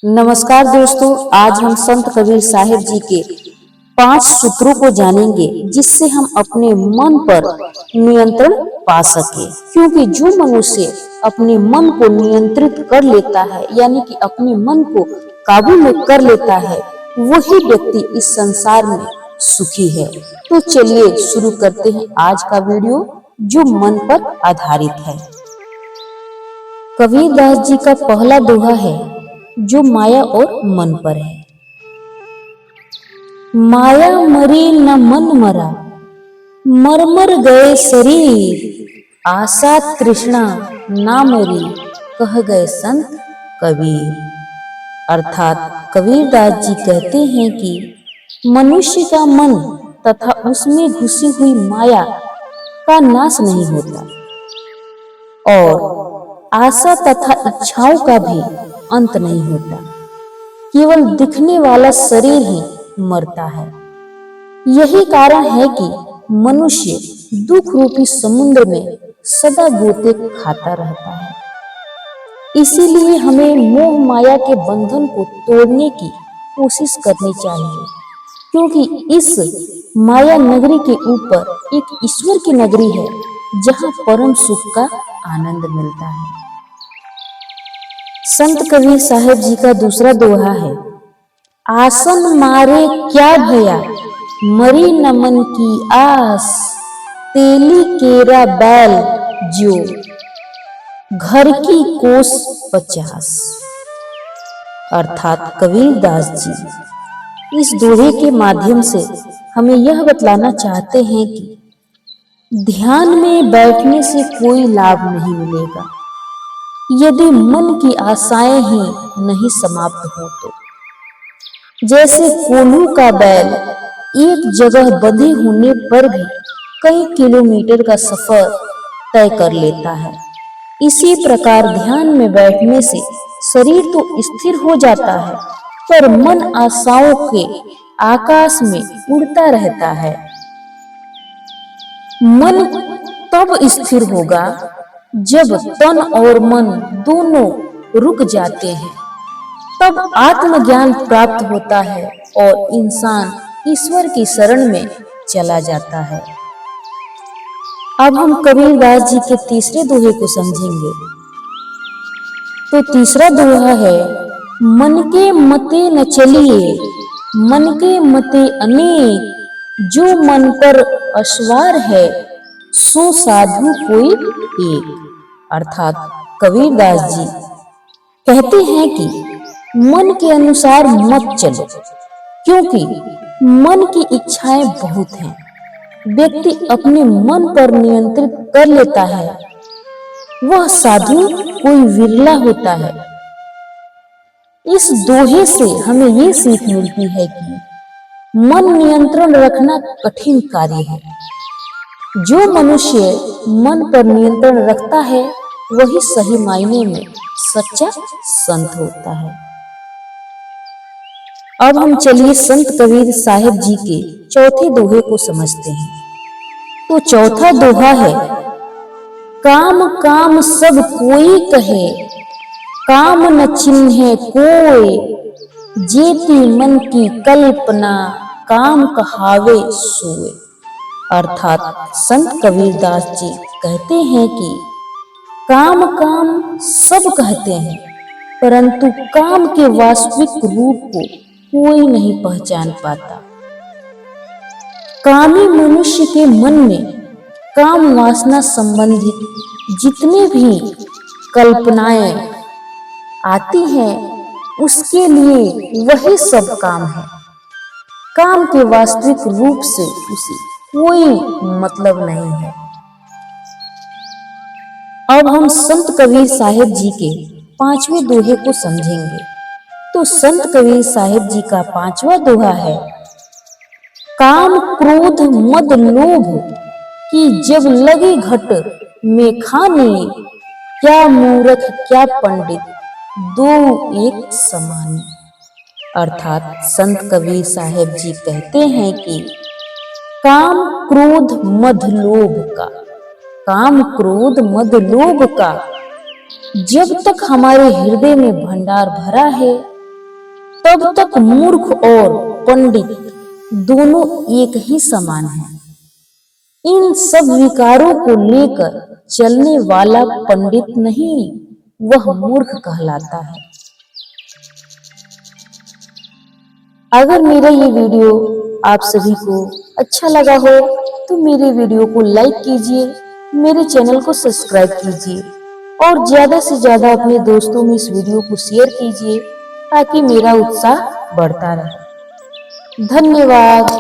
नमस्कार दोस्तों, आज हम संत कबीर साहिब जी के 5 सूत्रों को जानेंगे जिससे हम अपने मन पर नियंत्रण पा सके। क्योंकि जो मनुष्य अपने मन को नियंत्रित कर लेता है, यानी कि अपने मन को काबू में कर लेता है, वही व्यक्ति इस संसार में सुखी है। तो चलिए शुरू करते हैं आज का वीडियो जो मन पर आधारित है। कबीरदास जी का पहला दोहा है जो माया और मन पर है। माया मरी न मन मरा, मर मर गए शरीर, आशा तृष्णा ना मरी, कह गए संत कबीर। अर्थात कबीरदास जी कहते हैं कि मनुष्य का मन तथा उसमें घुसी हुई माया का नाश नहीं होता और आशा तथा इच्छाओं का भी अंत नहीं होता। केवल दिखने वाला शरीर ही मरता है। यही कारण है कि मनुष्य दुख रूपी समुद्र में सदा गोते खाता रहता है। इसीलिए हमें मोह माया के बंधन को तोड़ने की कोशिश करनी चाहिए, क्योंकि इस माया नगरी के ऊपर एक ईश्वर की नगरी है जहाँ परम सुख का आनंद मिलता है। संत कबीर साहिब जी का दूसरा दोहा है। आसन मारे क्या भया, मरी न मन की आस, तेली केरा बैल जो, घर की कोस 50। अर्थात कबीरदास जी इस दोहे के माध्यम से हमें यह बतलाना चाहते हैं कि ध्यान में बैठने से कोई लाभ नहीं मिलेगा यदि मन की आशाएं ही नहीं समाप्त हो तो। जैसे कोल्हू का बैल एक जगह बंधे होने पर भी कई किलोमीटर का सफर तय कर लेता है, इसी प्रकार ध्यान में बैठने से शरीर तो स्थिर हो जाता है पर मन आशाओं के आकाश में उड़ता रहता है। मन तब स्थिर होगा जब तन और मन दोनों रुक जाते हैं, तब आत्मज्ञान प्राप्त होता है और इंसान ईश्वर की शरण में चला जाता है। अब हम कबीरदास जी के तीसरे दोहे को समझेंगे। तो तीसरा दोहा है। मन के मते न चलिए, मन के मते अनेक, जो मन पर असवार है, सो साधु कोई एक। अर्थात कबीरदास जी कहते हैं कि मन के अनुसार मत चलो, क्योंकि मन की इच्छाएं बहुत हैं। व्यक्ति अपने मन पर नियंत्रित कर लेता है, वह साधु कोई विरला होता है। इस दोहे से हमें ये सीख मिलती है कि मन नियंत्रण रखना कठिन कार्य है। जो मनुष्य मन पर नियंत्रण रखता है वही सही मायने में सच्चा संत होता है। अब हम चलिए संत कबीर साहिब जी के चौथे दोहे को समझते हैं। तो चौथा दोहा है। काम काम सब कोई कहे, काम न चिन्हे कोई, जेती मन की कल्पना, काम कहावे सोए। अर्थात संत कबीरदास जी कहते हैं कि काम काम सब कहते हैं, परंतु काम के वास्तविक रूप को कोई नहीं पहचान पाता। कामी मनुष्य के मन में काम वासना संबंधित जितने भी कल्पनाएं आती हैं, उसके लिए वही सब काम है। काम के वास्तविक रूप से उसे कोई मतलब नहीं है। अब हम संत कबीर साहिब जी के 5वें दोहे को समझेंगे। तो संत कबीर साहिब जी का 5वां दोहा है। काम क्रोध मद लोभ की जब लगे घट में खाने, क्या मूर्ख क्या पंडित, दो एक समान। अर्थात संत कबीर साहिब जी कहते हैं कि काम क्रोध मद लोभ का, काम क्रोध मद लोभ का जब तक हमारे हृदय में भंडार भरा है, तब तक मूर्ख और पंडित दोनों एक ही समान हैं। इन सब विकारों को लेकर चलने वाला पंडित नहीं, वह मूर्ख कहलाता है। अगर मेरा ये वीडियो आप सभी को अच्छा लगा हो तो मेरे वीडियो को लाइक कीजिए, मेरे चैनल को सब्सक्राइब कीजिए और ज्यादा से ज्यादा अपने दोस्तों में इस वीडियो को शेयर कीजिए ताकि मेरा उत्साह बढ़ता रहे। धन्यवाद।